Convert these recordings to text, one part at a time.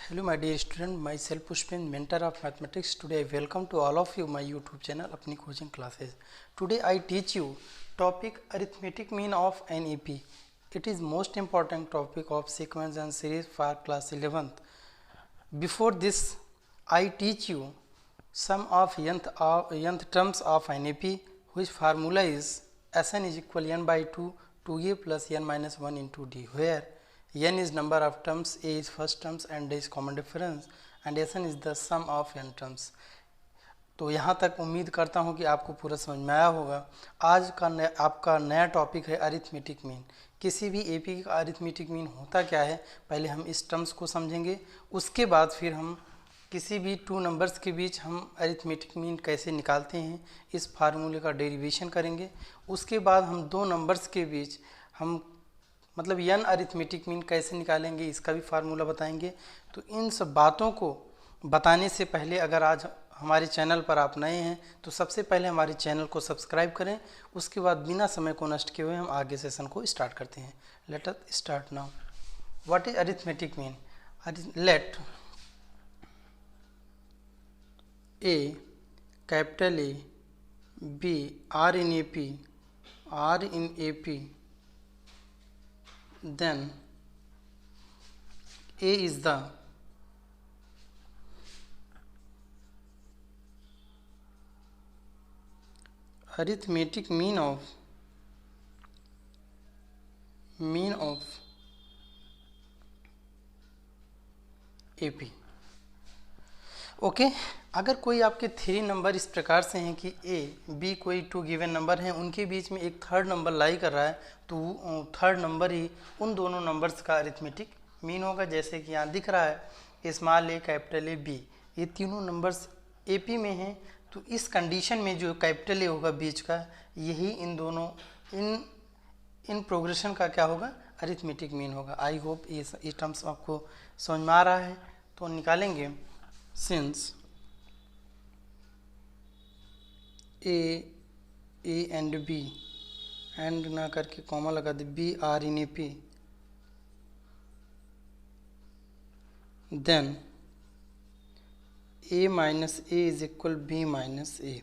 Hello my dear student, myself Pushpin, mentor of mathematics. Today I welcome to all of you my YouTube channel अपनी coaching classes. Today I teach you topic arithmetic mean of an AP. It is most important topic of sequence and series for class 11th. Before this I teach you sum of nth terms of an AP, which formula is Sn is equal n by 2 2a plus n minus 1 into d, where n is number of terms, a is first terms and d is common difference and Sn is the sum of n terms. तो यहाँ तक उम्मीद करता हूँ कि आपको पूरा समझ में आया होगा. आज का आपका नया टॉपिक है अरिथमेटिक मीन. किसी भी एपी का अरिथमेटिक मीन होता क्या है, पहले हम इस टर्म्स को समझेंगे. उसके बाद फिर हम किसी भी टू नंबर्स के बीच हम अरिथमेटिक मीन कैसे निकालते हैं, इस फार्मूले का डेरिवेशन करेंगे. उसके बाद हम दो नंबर्स के बीच हम मतलब n अरिथमेटिक मीन कैसे निकालेंगे, इसका भी फार्मूला बताएंगे. तो इन सब बातों को बताने से पहले अगर आज हमारे चैनल पर आप नए हैं तो सबसे पहले हमारे चैनल को सब्सक्राइब करें. उसके बाद बिना समय को नष्ट किए हुए हम आगे सेशन को स्टार्ट करते हैं. Let us start now. What is arithmetic mean? Let A capital A B are in A P then A is the arithmetic mean of AP. Okay. अगर कोई आपके थ्री नंबर इस प्रकार से हैं कि ए बी कोई टू गिवन नंबर हैं, उनके बीच में एक थर्ड नंबर लाई कर रहा है, तो थर्ड नंबर ही उन दोनों नंबर्स का अरिथमेटिक मीन होगा. जैसे कि यहाँ दिख रहा है small A capital A B, ये तीनों नंबर्स एपी में हैं. तो इस कंडीशन में जो कैपिटल ए होगा बीच का, यही इन दोनों इन प्रोग्रेशन का क्या होगा, अरिथमेटिक मीन होगा. आई होप ये टर्म्स आपको समझ में आ रहा है. तो निकालेंगे. Since A and B and ना करके कॉमा लगा दे, B are in AP, then A minus A is equal B minus A.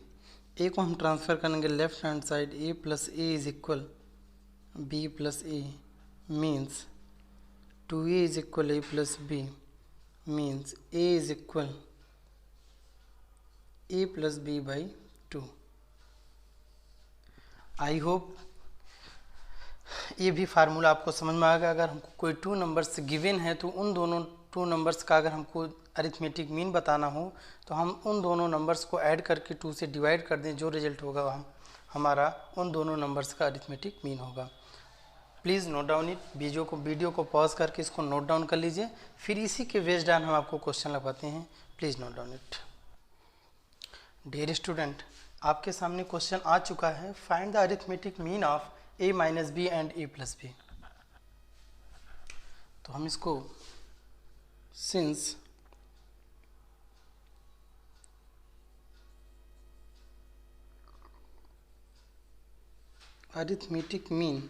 A को हम ट्रांसफ़र करेंगे left hand side, A plus A is equal B plus A means 2A is equal A plus B means A is equal A plus B by 2. I hope ये भी formula आपको समझ में आएगा. अगर हमको कोई टू नंबर्स गिवन है तो उन दोनों टू नंबर्स का अगर हमको अरिथमेटिक मीन बताना हो तो हम उन दोनों नंबर्स को ऐड करके 2 से डिवाइड कर दें, जो रिजल्ट होगा हमारा उन दोनों नंबर्स का अरिथमेटिक मीन होगा. Please note down it. Video को पॉज करके इसको नोट डाउन कर लीजिए, फिर इसी के बेस्ड ऑन हम आपको क्वेश्चन लगवाते हैं. Please note down it. Dear student, आपके सामने क्वेश्चन आ चुका है. Find the arithmetic mean of a minus B and a plus B. तो हम इसको since arithmetic mean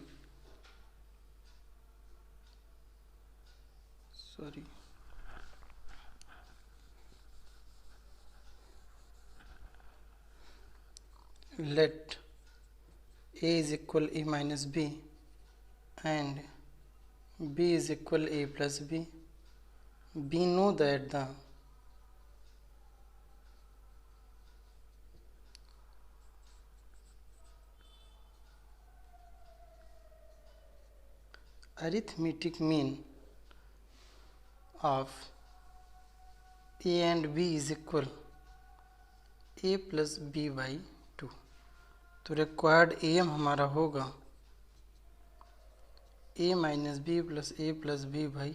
let A is equal A minus B and B is equal A plus B. We know that the arithmetic mean of A and B is equal A plus B by 2. तो required M हमारा होगा a minus B plus A plus B by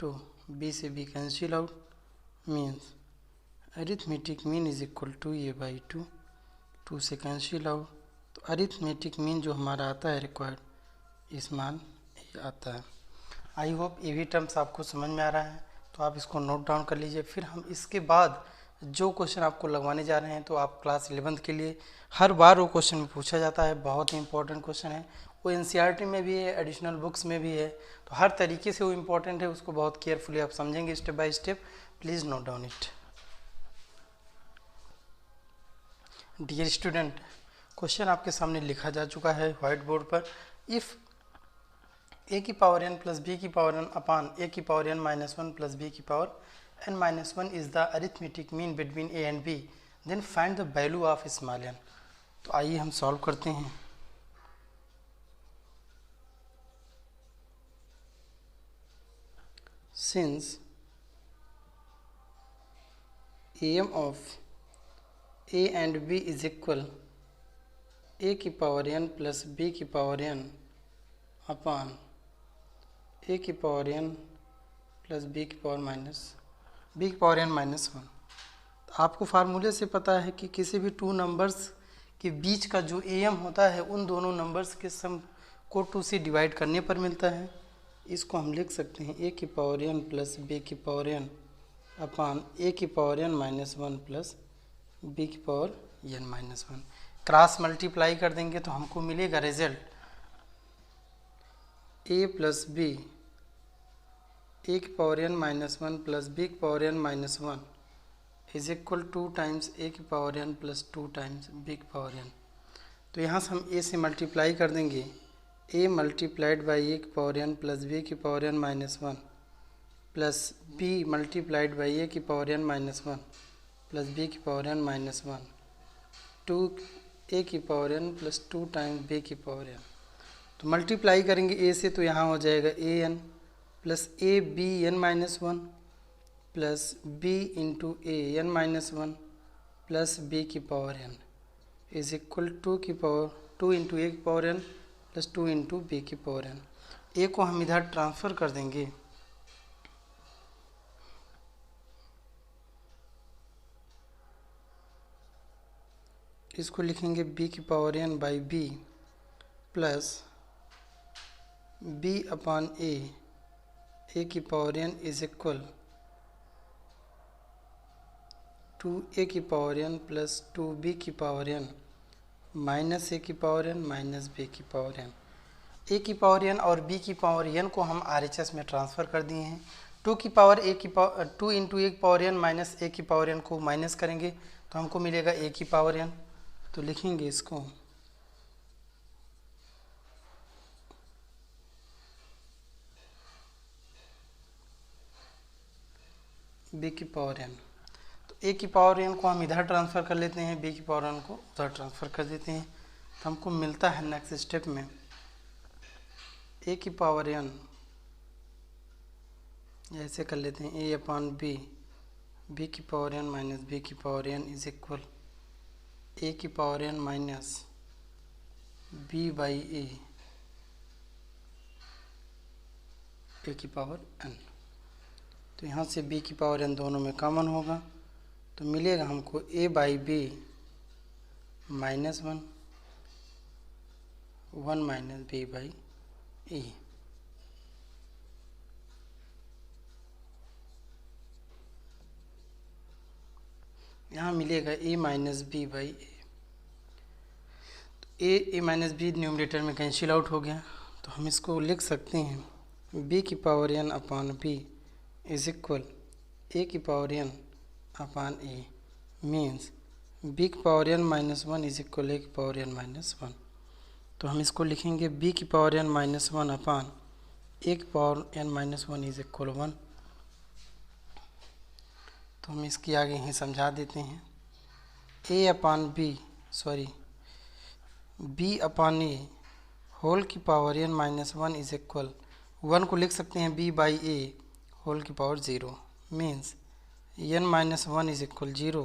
2. B से B cancel out means arithmetic mean is equal to A by 2. 2 से cancel out. तो arithmetic mean जो हमारा आता है रिक्वायर्ड, इस मान ये आता है. आई होप ये भी टर्म्स आपको समझ में आ रहा है. तो आप इसको नोट डाउन कर लीजिए. फिर हम इसके बाद जो क्वेश्चन आपको लगवाने जा रहे हैं, तो आप क्लास 11th के लिए हर बार वो क्वेश्चन में पूछा जाता है, बहुत ही इंपॉर्टेंट क्वेश्चन है। वो एनसीईआरटी में भी है, एडिशनल बुक्स में भी है, तो हर तरीके से वो इम्पोर्टेंट है, उसको बहुत केयरफुली आप समझेंगे step by step. Please note down it. Dear student, question आपके सामने लिखा जा चुका है व्हाइट बोर्ड पर। इफ़ a की पावर n प्लस b की पावर n अपॉन a की power n minus one plus b की power n minus one is the arithmetic mean between a and b, then find the value of small n। तो आइए हम solve करते हैं। Since am of a and b is equal a की power n plus b की power n upon a की power n plus b की power n minus one. आपको फार्मूले से पता है कि किसी भी टू नंबर्स के बीच का जो am होता है उन दोनों नंबर्स के सम को 2 से डिवाइड करने पर मिलता है। इसको हम लिख सकते हैं a की पावर n प्लस b की पावर n अपॉन a की power n minus one plus b की power n minus one. Cross multiply कर देंगे तो हमको मिलेगा result a plus b a की power n minus one plus b की power n minus one is equal 2 times a की power n plus 2 times b की पावर n। तो यहाँ से हम a से मल्टीप्लाई कर देंगे, a मल्टीप्लाइड बाई a की पावर n प्लस b की power n minus one plus b multiplied by a की power n minus one plus b की power n minus one, 2 a की power n plus 2 times b की power n। तो multiply करेंगे a से, तो यहाँ हो जाएगा a n plus A B N minus one plus B into A N minus one plus B की power n is equal 2 into A की power n plus 2 into B की पावर n। ए को हम इधर transfer कर देंगे, इसको लिखेंगे b की power n by B plus b upon A की power n is equal 2a की पावर n प्लस 2b की पावर n माइनस a की पावर n माइनस b की पावर n। a की पावर n और b की power n को हम RHS में ट्रांसफ़र कर दिए हैं। 2 की पावर a की पावर 2 इंटू ए की पावर n माइनस a की पावर n को माइनस करेंगे तो हमको मिलेगा a की पावर n। तो लिखेंगे इसको b की पावर n। तो a की पावर n को हम इधर ट्रांसफ़र कर लेते हैं, b की पावर n को उधर ट्रांसफ़र कर देते हैं। तो हमको मिलता है नेक्स्ट स्टेप में a की पावर n, ऐसे कर लेते हैं a अपॉन b की पावर n माइनस b की power n is equal a की power n minus b by a की पावर n। तो यहाँ से b की पावर n दोनों में कॉमन होगा, तो मिलेगा हमको a by B minus one minus b by A. यहाँ मिलेगा a minus B by A. तो a माइनस बी न्यूमरेटर में कैंसिल आउट हो गया, तो हम इसको लिख सकते हैं b की power n upon b is equal a की power n upon a means b की power n minus one is equal a की पावर n माइनस वन। तो हम इसको लिखेंगे b की power n minus one upon a की power n minus one is equal one. तो हम इसकी आगे ही समझा देते हैं a upon b upon a whole की power n minus one is equal one को लिख सकते हैं b बाई ए होल की power zero means n minus one is equal zero,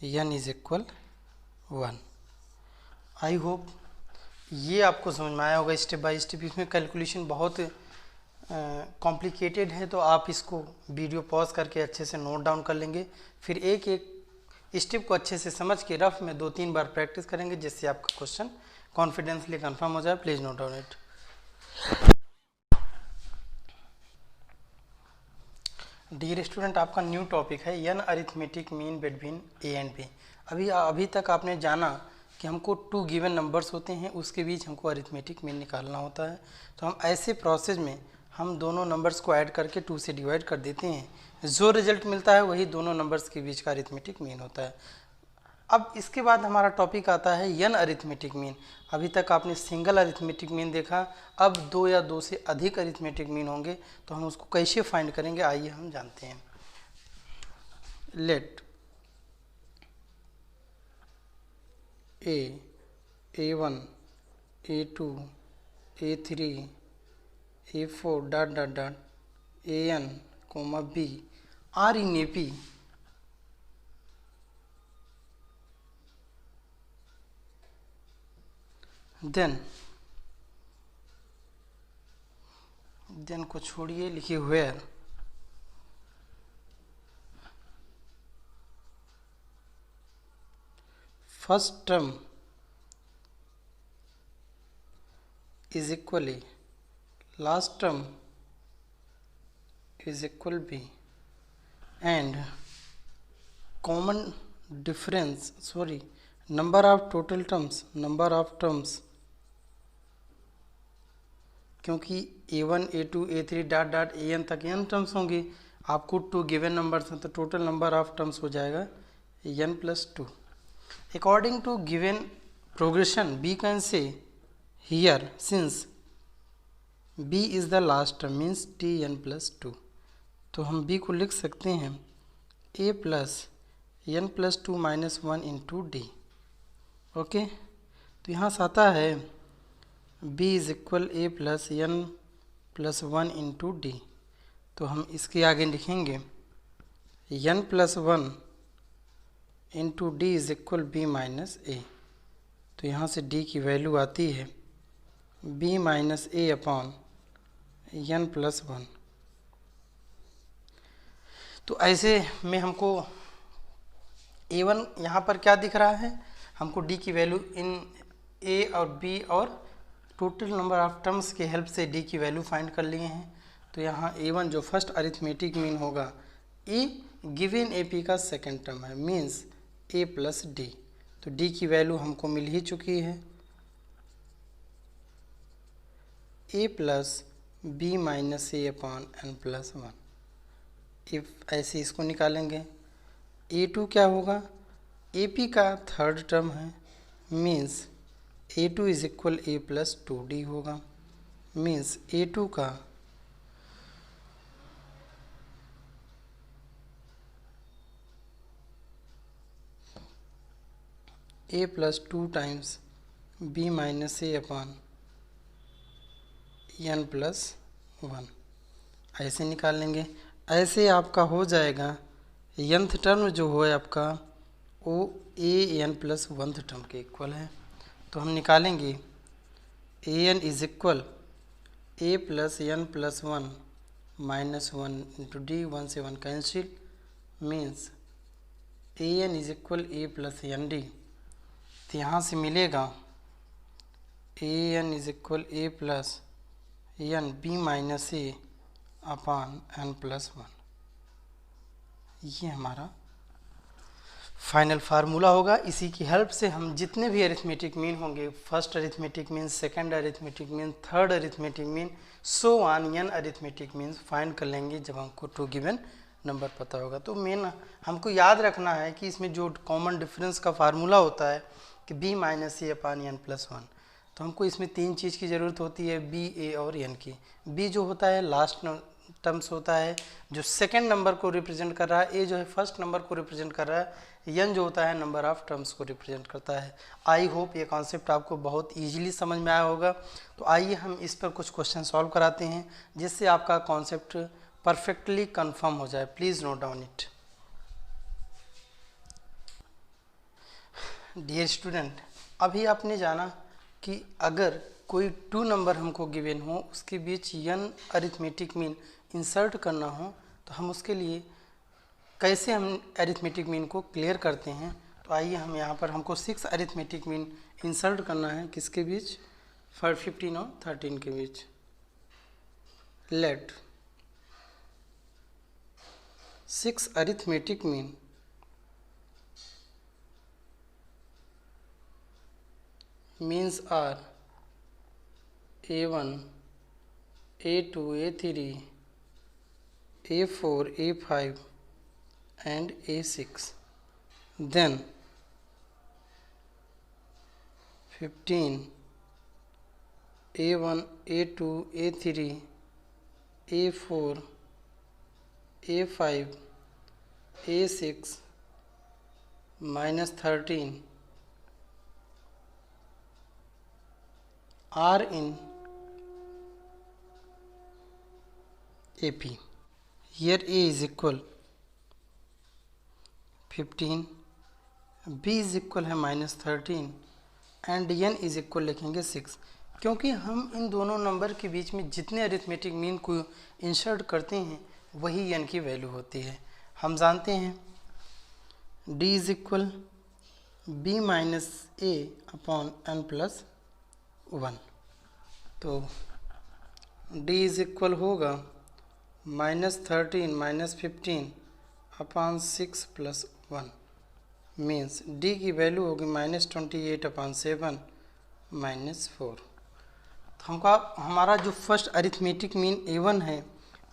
n is equal one. I hope ये आपको समझ में आया होगा स्टेप बाय स्टेप। इसमें कैलकुलेशन बहुत कॉम्प्लिकेटेड है, तो आप इसको वीडियो पॉज करके अच्छे से नोट डाउन कर लेंगे, फिर एक एक स्टेप को अच्छे से समझ के रफ में 2-3 बार प्रैक्टिस करेंगे, जिससे आपका क्वेश्चन कॉन्फिडेंसली कंफर्म हो जाए। Please note down it. Dear student, आपका न्यू टॉपिक है N arithmetic mean between A and B. अभी तक आपने जाना कि हमको टू गिवन नंबर्स होते हैं, उसके बीच हमको अरिथमेटिक मीन निकालना होता है। तो हम ऐसे प्रोसेस में हम दोनों नंबर्स को ऐड करके 2 से डिवाइड कर देते हैं, जो रिजल्ट मिलता है वही दोनों नंबर्स के बीच का अरिथमेटिक मीन होता है। अब इसके बाद हमारा टॉपिक आता है एन अरिथमेटिक मीन। अभी तक आपने सिंगल अरिथमेटिक मीन देखा, अब 2 या 2 से अधिक अरिथमेटिक मीन होंगे, तो हम उसको कैसे फाइंड करेंगे आइए हम जानते हैं। Let A1 A2 A3 A4 dot dot dot AN B are in AP then को छोड़िए, लिखिए where first term is equally last term is equal b and common difference number of terms क्योंकि A1 A2 A3 dot dot AN तक n terms होंगे, आपको 2 given numbers हैं तो total number of terms हो जाएगा n+2। According to given progression B can say here since b is the last term means tn+2, तो हम b को लिख सकते हैं a plus n+2 minus 1 into d। Okay, तो यहाँ से आता है b is equal a plus n+1 into d, तो हम इसके आगे लिखेंगे n+1 into d is equal b minus a, तो यहाँ से d की वैल्यू आती है b माइनस ए अपॉन n+1। तो ऐसे में हमको A1 यहाँ पर क्या दिख रहा है, हमको d की वैल्यू इन a और b और टोटल नंबर ऑफ टर्म्स के हेल्प से d की वैल्यू फाइंड कर लिए हैं। तो यहाँ A1 जो फर्स्ट अरिथमेटिक मीन होगा a गिवन AP का सेकेंड टर्म है मीन्स a प्लस d, तो d की वैल्यू हमको मिल ही चुकी है a plus b minus A upon n+1। If ऐसे इसको निकालेंगे A2 क्या होगा, AP का थर्ड टर्म है means A2 is equal a plus 2d होगा, मीन्स A2 का a plus 2 times b minus A upon n+1 ऐसे निकाल लेंगे। ऐसे आपका हो जाएगा nth टर्म जो है आपका वो an+1 टर्म के इक्वल है, तो हम निकालेंगे an is equal a plus n+1 minus 1 into D, 1 से 1 cancel means an is equal a plus nd, तो यहाँ से मिलेगा an is equal a plus n b minus A upon n+1। ये हमारा फाइनल फार्मूला होगा। इसी की हेल्प से हम जितने भी अरिथमेटिक मीन होंगे, first arithmetic mean, second arithmetic mean, third arithmetic mean, so on n arithmetic mean find कर लेंगे जब हमको 2 गिवन नंबर पता होगा। तो मेन हमको याद रखना है कि इसमें जो कॉमन डिफरेंस का फार्मूला होता है कि b माइनस ए अपॉन n+1, तो हमको इसमें 3 चीज़ की ज़रूरत होती है, b, a और n की। b जो होता है लास्ट टर्म्स होता है जो सेकंड नंबर को रिप्रेजेंट कर रहा है, a जो है फर्स्ट नंबर को रिप्रेजेंट कर रहा है, n जो होता है नंबर ऑफ टर्म्स को रिप्रेजेंट करता है। आई होप ये कॉन्सेप्ट आपको बहुत ईजिली समझ में आया होगा। तो आइए हम इस पर कुछ क्वेश्चन सॉल्व कराते हैं जिससे आपका कॉन्सेप्ट परफेक्टली कन्फर्म हो जाए। Please note down it. Dear student, अभी आपने जाना कि अगर कोई 2 नंबर हमको गिवन हो, उसके बीच n अरिथमेटिक मीन इंसर्ट करना हो, तो हम उसके लिए कैसे हम अरिथमेटिक मीन को क्लियर करते हैं। तो आइए हम यहाँ पर हमको 6 अरिथमेटिक मीन इंसर्ट करना है, किसके बीच, 15 और 13 के बीच। Let 6 arithmetic mean means are A1, A2, A3, A4, A5 and A6. Then 15, A1, A2, A3, A4, A5, A6 minus 13 are in AP. Here A is equal 15, B is equal है minus 13 and n is equal लिखेंगे 6, क्योंकि हम इन दोनों number के बीच में जितने arithmetic mean को insert करते हैं वही n की वैल्यू होती है। हम जानते हैं d is equal b minus A upon n plus 1, तो d इज इक्वल होगा -13 minus 15 upon 6 plus 1 means d की वैल्यू होगी -28 अपॉन 7 माइनस 4। तो हमारा जो फर्स्ट अरिथमेटिक मीन a1 है,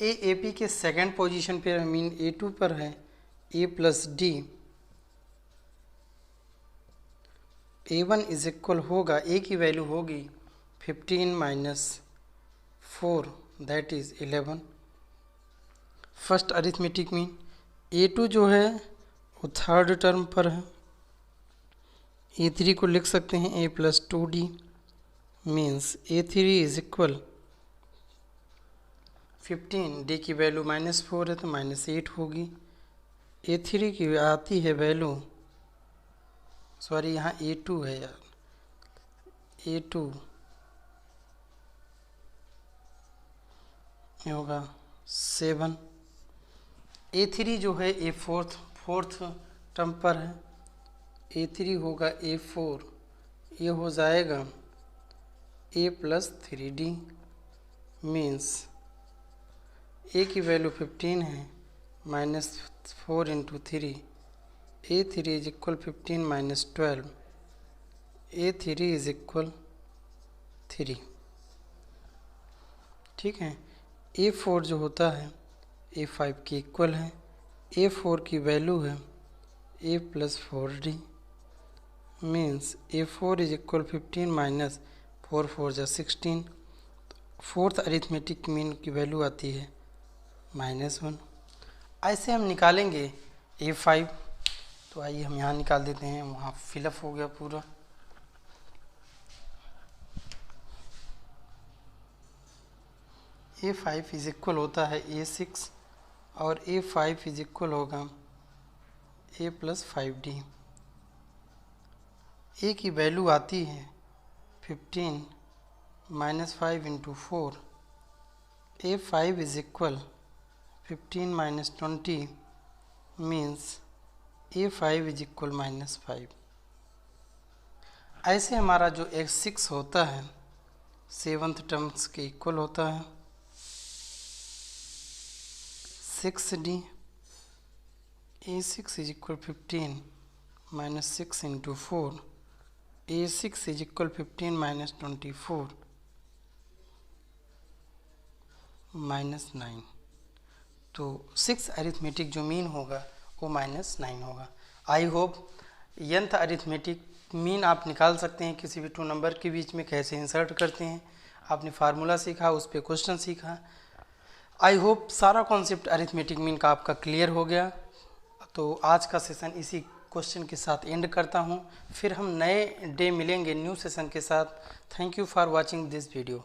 ए पी के सेकेंड पोजीशन पे मीन a2 पर है, a plus D a1 is equal होगा, a की वैल्यू होगी 15 minus 4 that is 11 first arithmetic mean. a2 जो है वो थर्ड टर्म पर है, a3 को लिख सकते हैं a plus 2d means a3 is equal 15, d की वैल्यू -4 है तो -8 होगी। a3 की आती है वैल्यू, सॉरी यहाँ a2 है यार, a2 ये होगा 7, a3 जो है a फोर्थ टर्म पर है, a3 होगा a4, ये हो जाएगा a plus 3d means a की वैल्यू 15 है, -4 into 3, a3 is equal 15 minus 12, a3 is equal 3। ठीक है, a4 जो होता है a5 के इक्वल है, a4 की वैल्यू है a plus 4d means a4 is equal 15 minus 4 4 जा 16। फोर्थ अरिथमेटिक मीन की वैल्यू आती है -1। ऐसे हम निकालेंगे a5, तो आइए हम यहाँ निकाल देते हैं, वहाँ फिलअप हो गया पूरा। a5 इज इक्वल होता है a6 और a5 इज इक्वल होगा a प्लस 5d। a की वैल्यू आती है 15 minus 5 into 4, a5 is equal 15 minus 20 means a5 is equal -5। ऐसे हमारा जो x6 होता है सेवंथ टर्म्स के इक्वल होता है 6d, a6 is equal 15 minus 6 into 4, a6 is equal 15 minus 24 minus 9, तो 6 अरिथमेटिक जो मीन होगा वो -9 होगा। I hope nth arithmetic mean आप निकाल सकते हैं किसी भी 2 नंबर के बीच में कैसे इंसर्ट करते हैं, आपने फार्मूला सीखा, उस पर क्वेश्चन सीखा। आई होप सारा कॉन्सेप्ट अरिथमेटिक मीन का आपका क्लियर हो गया। तो आज का सेशन इसी क्वेश्चन के साथ एंड करता हूँ, फिर हम नए डे मिलेंगे न्यू सेशन के साथ। Thank you for watching this video.